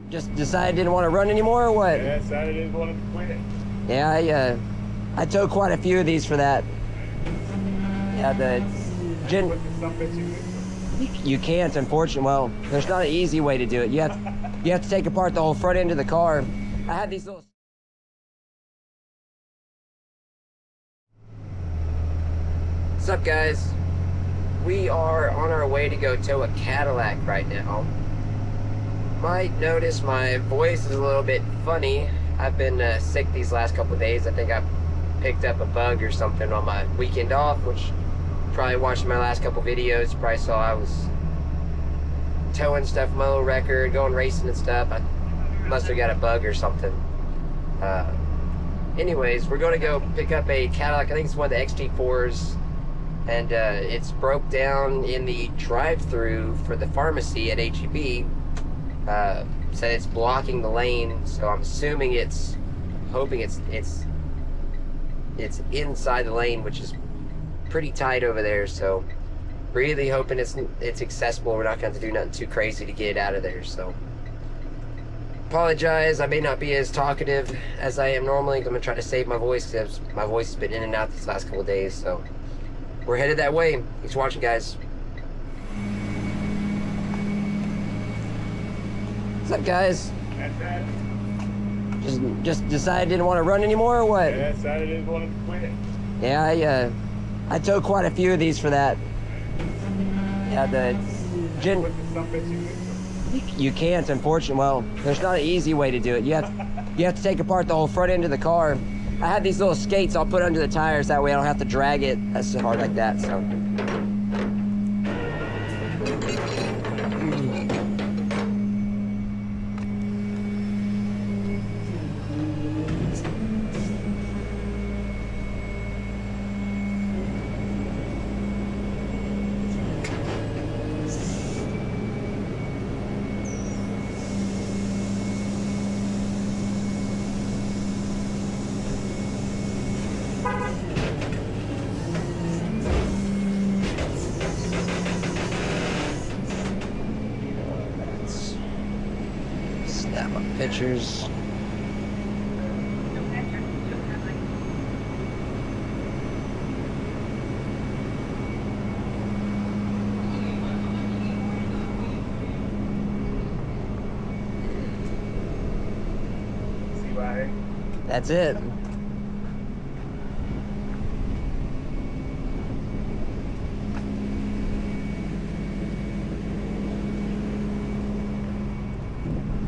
Just decided didn't want to run anymore, or what? Yeah, decided didn't want to quit. Yeah, I towed quite a few of these for that. Yeah, you can't, unfortunately. Well, there's not an easy way to do it. You have to take apart the whole front end of the car. I had these little. What's up, guys? We are on our way to go tow a Cadillac right now. Might notice my voice is a little bit funny. I've been sick these last couple of days. I think I picked up a bug or something on my weekend off, which probably watching my last couple videos, you probably saw I was towing stuff, my little record, going racing and stuff. I must have got a bug or something. Anyways, we're going to go pick up a Cadillac. I think it's one of the XT4s, and it's broke down in the drive-through for the pharmacy at HEB. Said it's blocking the lane, so I'm assuming hoping it's inside the lane, which is pretty tight over there. So really hoping it's accessible. We're not going to do nothing too crazy to get it out of there. So apologize, I may not be as talkative as I am normally. I'm gonna try to save my voice because my voice has been in and out these last couple of days. So we're headed that way. Thanks for watching, guys. What's up, guys? Just decided didn't want to run anymore, or what? Yeah, decided didn't want to quit. Yeah, I towed quite a few of these for that. Yeah, you can't, unfortunately. Well, there's not an easy way to do it. You have to take apart the whole front end of the car. I had these little skates I'll put under the tires, that way I don't have to drag it as hard like that. So. Snap up pictures. That's it.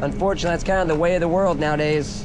Unfortunately, that's kind of the way of the world nowadays.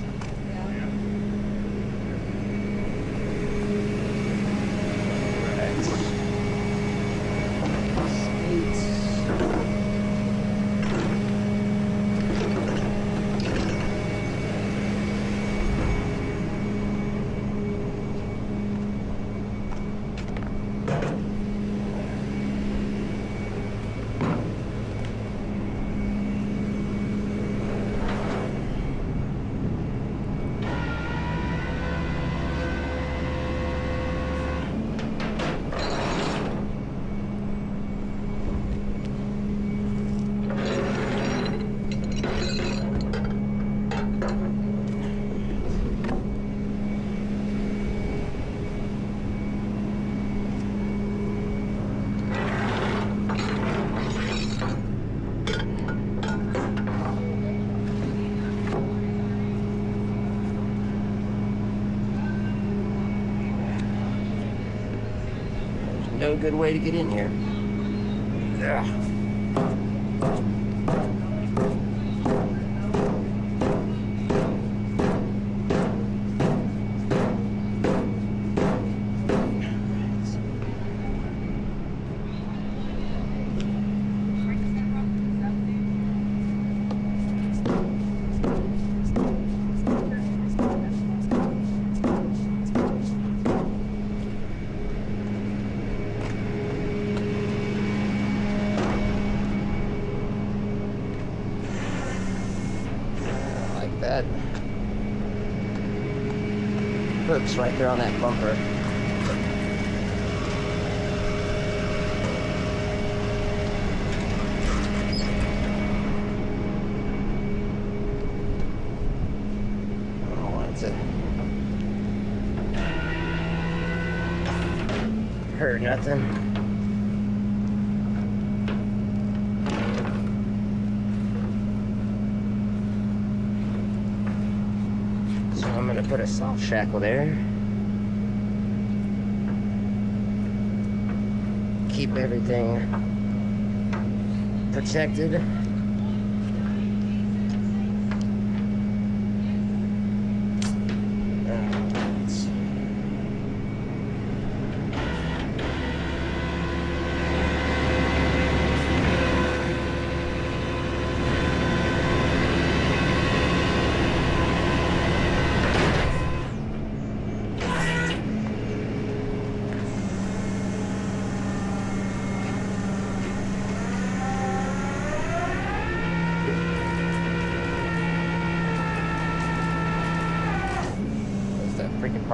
No good way to get in here. Ugh. That hooks right there on that bumper. hurt nothing. So I'm gonna put a soft shackle there. Keep everything protected.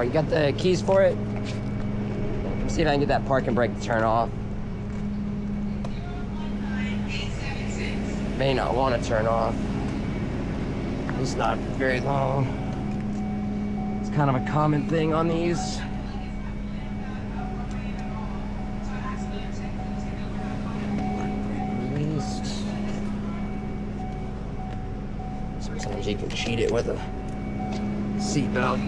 You got the keys for it? Let me see if I can get that parking brake to turn off. May not want to turn off. It's not very long. It's kind of a common thing on these. Released. Sometimes you can cheat it with a seatbelt.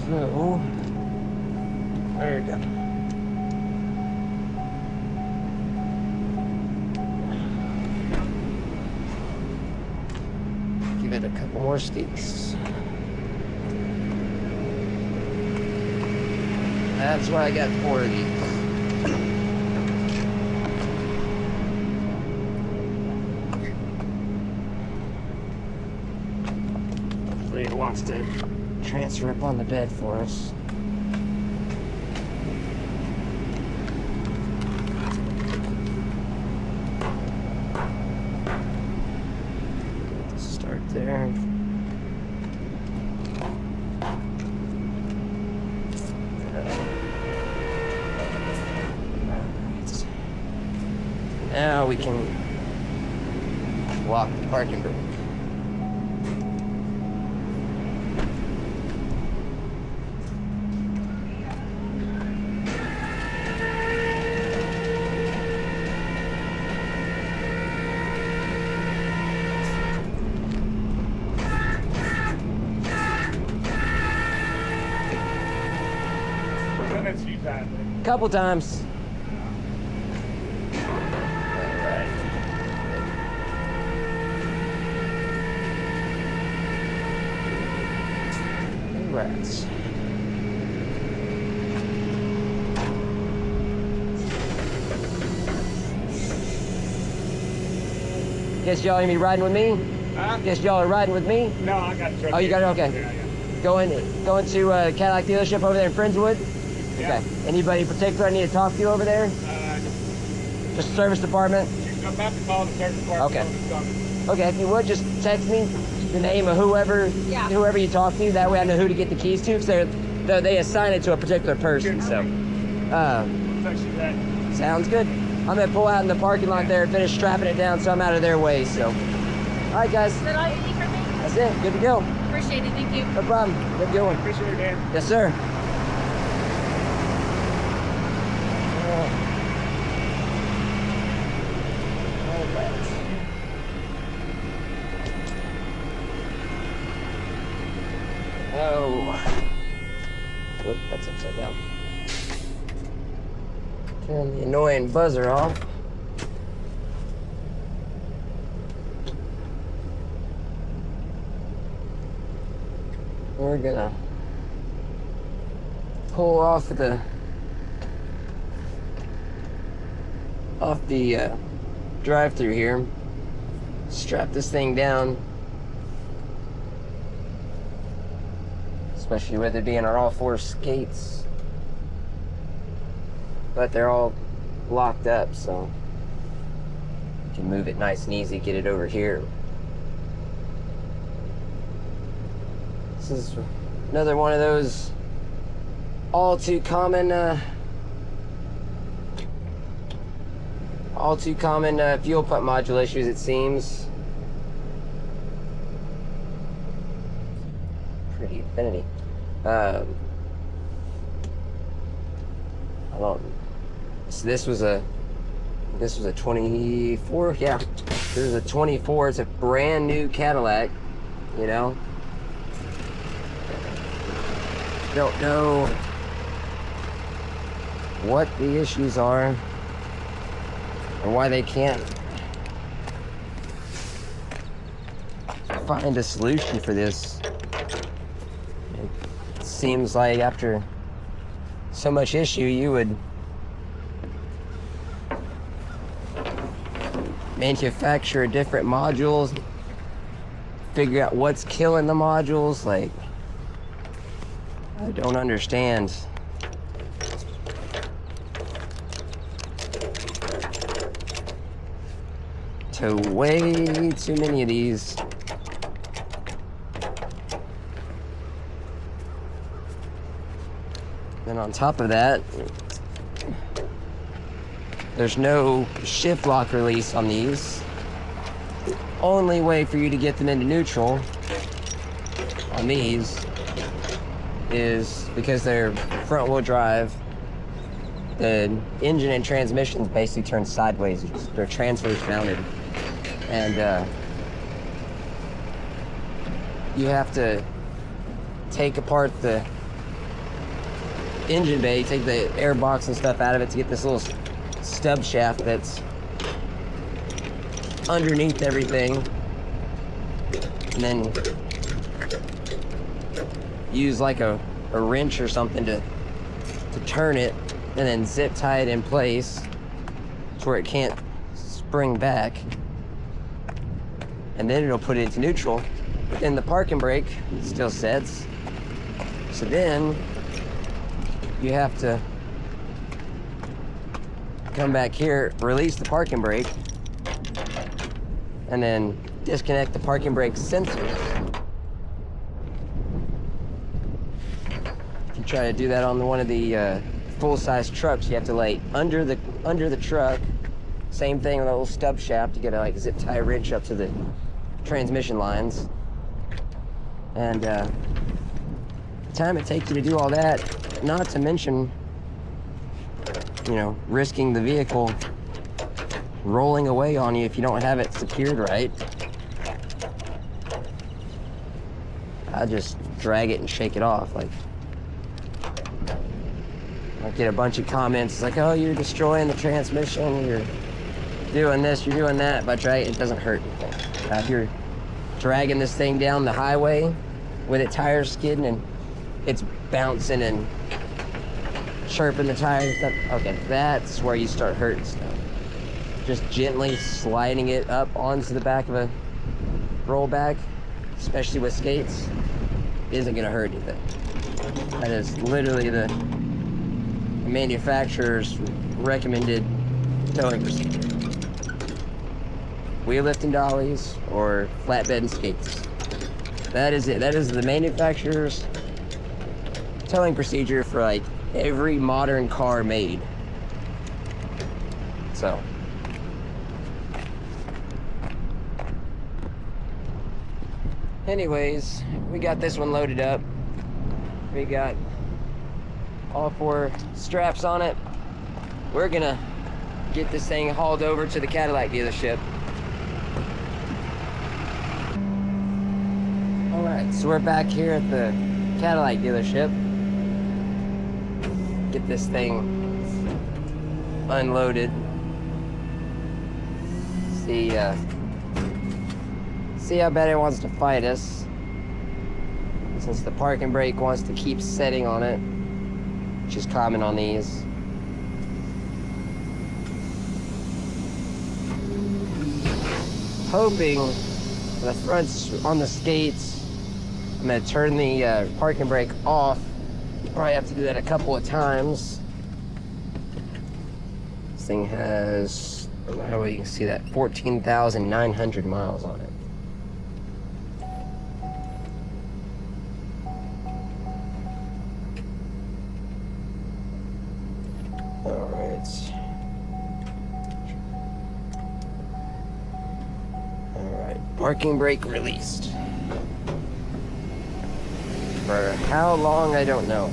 So, there we go. Give it a couple more steaks. That's why I got 4 of these. Hopefully it wants to transfer up on the bed for us. Start there. Now we can lock the parking brake. Couple times. Alright. Rats. Guess y'all gonna be riding with me? Huh? Guess y'all are riding with me? No, I got a truck. Oh, you got it? Okay. Yeah. Going to Cadillac dealership over there in Friendswood? Yeah. Okay. Anybody in particular I need to talk to over there? Just service department? I'm about to call the service department. Okay. Okay, if you would, just text me the name of whoever you talk to. That way I know who to get the keys to, because they assign it to a particular person. So, sounds good. I'm gonna pull out in the parking lot there and finish strapping it down so I'm out of their way. So, all right, guys. Is that all you need from me? That's it. Good to go. Appreciate it. Thank you. No problem. Good going. Appreciate it, Dan. Yes, sir. Oh. Whoop, that's upside down. Turn the annoying buzzer off. We're gonna pull off the drive-through here. Strap this thing down. Especially with it being on all 4 skates. But they're all locked up, so you can move it nice and easy, get it over here. This is another one of those all too common All too common fuel pump module issues, it seems. Pretty infinity. I don't. So this was a 24. Yeah, this is a 24. It's a brand new Cadillac. You know. Don't know what the issues are or why they can't find a solution for this. It seems like after so much issue, you would manufacture different modules, figure out what's killing the modules. Like, I don't understand. To way too many of these. Then on top of that, there's no shift lock release on these. The only way for you to get them into neutral on these is because they're front wheel drive. The engine and transmissions basically turn sideways. They're transverse mounted. And you have to take apart the engine bay, take the air box and stuff out of it to get this little stub shaft that's underneath everything, and then use like a wrench or something to turn it, and then zip tie it in place to where it can't spring back, and then it'll put it into neutral. But then the parking brake still sets, so then you have to come back here, release the parking brake, and then disconnect the parking brake sensors. If you try to do that on one of the full-size trucks, you have to lay under the truck. Same thing with a little stub shaft. You gotta like zip tie a wrench up to the transmission lines, and the time it takes you to do all that, not to mention, you know, risking the vehicle rolling away on you if you don't have it secured right. I just drag it and shake it off. Like, I get a bunch of comments like, oh, you're destroying the transmission, you're doing this, you're doing that, but right, it doesn't hurt anything. If you're dragging this thing down the highway with its tires skidding and it's bouncing and chirping the tires and stuff, okay, that's where you start hurting stuff. Just gently sliding it up onto the back of a rollback, especially with skates, isn't gonna hurt anything. That is literally the manufacturer's recommended towing procedure. Wheel lifting dollies or flatbed and skates. That is it. That is the manufacturer's towing procedure for like every modern car made. So, anyways, we got this one loaded up. We got all 4 straps on it. We're gonna get this thing hauled over to the Cadillac dealership. Alright, so we're back here at the Cadillac dealership. Get this thing unloaded. See how bad it wants to fight us. Since the parking brake wants to keep setting on it, which is common on these. Hoping the front's on the skates. I'm gonna turn the parking brake off. Probably have to do that a couple of times. This thing has, I don't know how well you can see that, 14,900 miles on it. parking brake released. For how long, I don't know.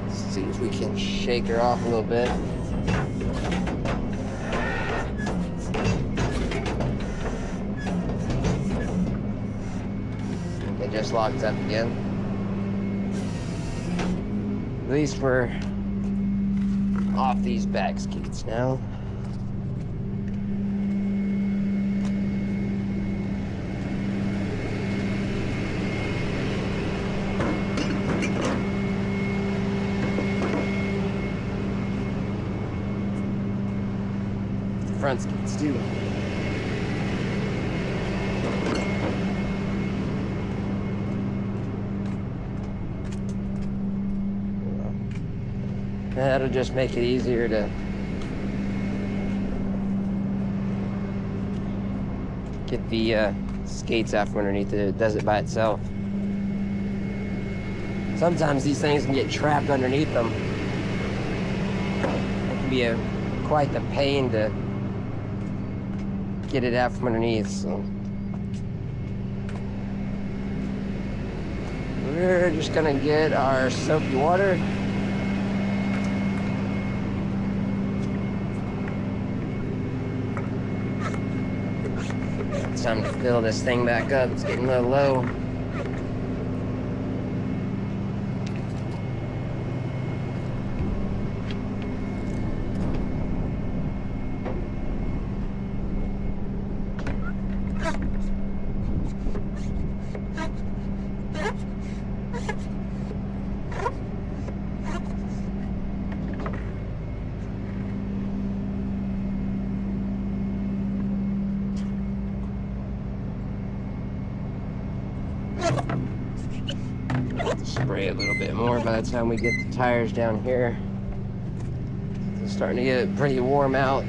Let's see if we can shake her off a little bit. It just locked up again. At least we're off these back skates now. The front skates too. That'll just make it easier to get the skates out from underneath it. It does it by itself. Sometimes these things can get trapped underneath them. It can be quite the pain to get it out from underneath. So we're just gonna get our soapy water. It's time to fill this thing back up. It's getting a little low. Spray a little bit more by the time we get the tires down here. It's starting to get pretty warm out.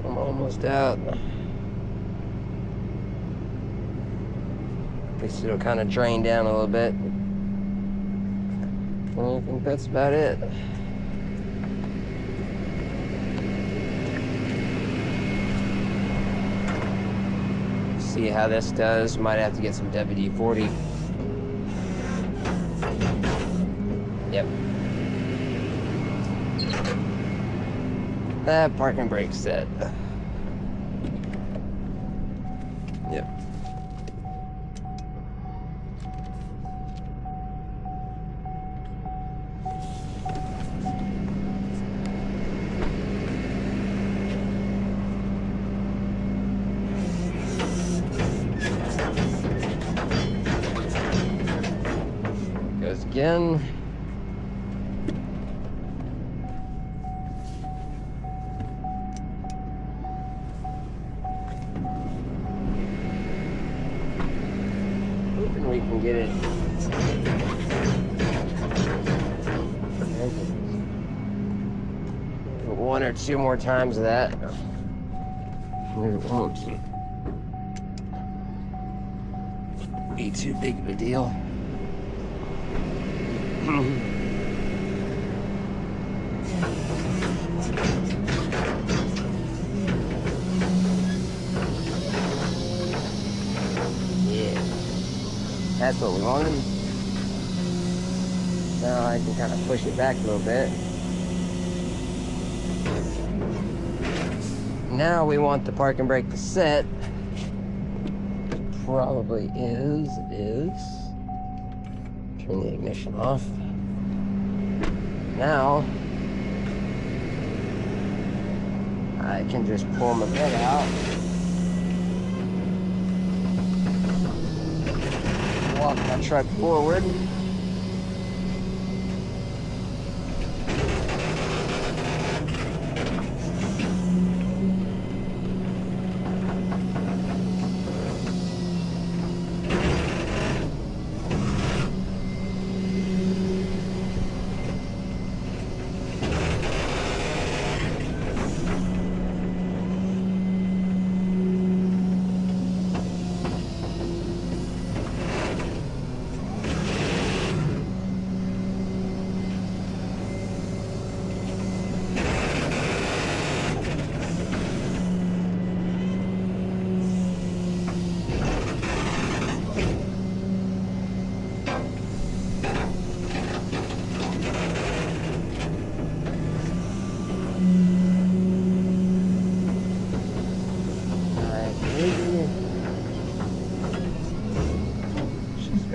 Almost out. At least it'll kind of drain down a little bit. I think that's about it. See how this does. Might have to get some WD-40. Yep. That parking brake set. Yep. Goes again. We can get it. One or two more times of that. It won't be too big of a deal. That's what we wanted. Now I can kind of push it back a little bit. Now we want the parking brake to set. Probably is. It is. Turn the ignition off. Now I can just pull my bed out. Walk my truck forward.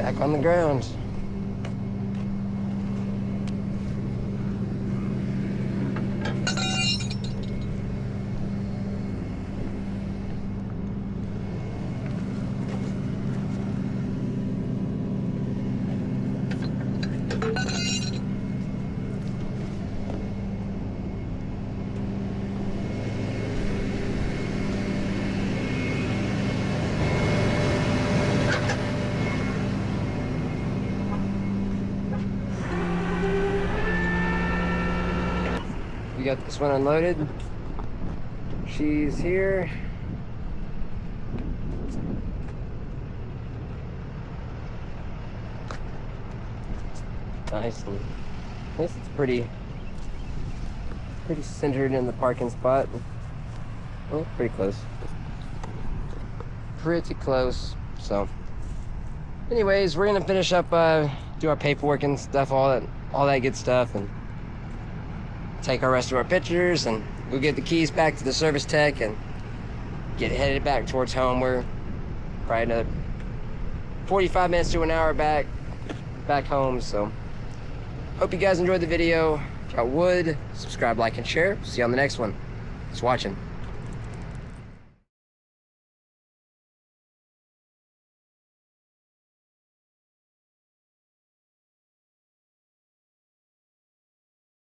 Back on the ground. We got this one unloaded. She's here. Nice. At least it's pretty centered in the parking spot. Oh, pretty close. Pretty close. So, anyways, we're gonna finish up, do our paperwork and stuff, all that good stuff, and take our rest of our pictures, and we'll get the keys back to the service tech and get headed back towards home. We're probably another 45 minutes to an hour back home. So hope you guys enjoyed the video. If y'all would, subscribe, like, and share. See you on the next one. Thanks for watching.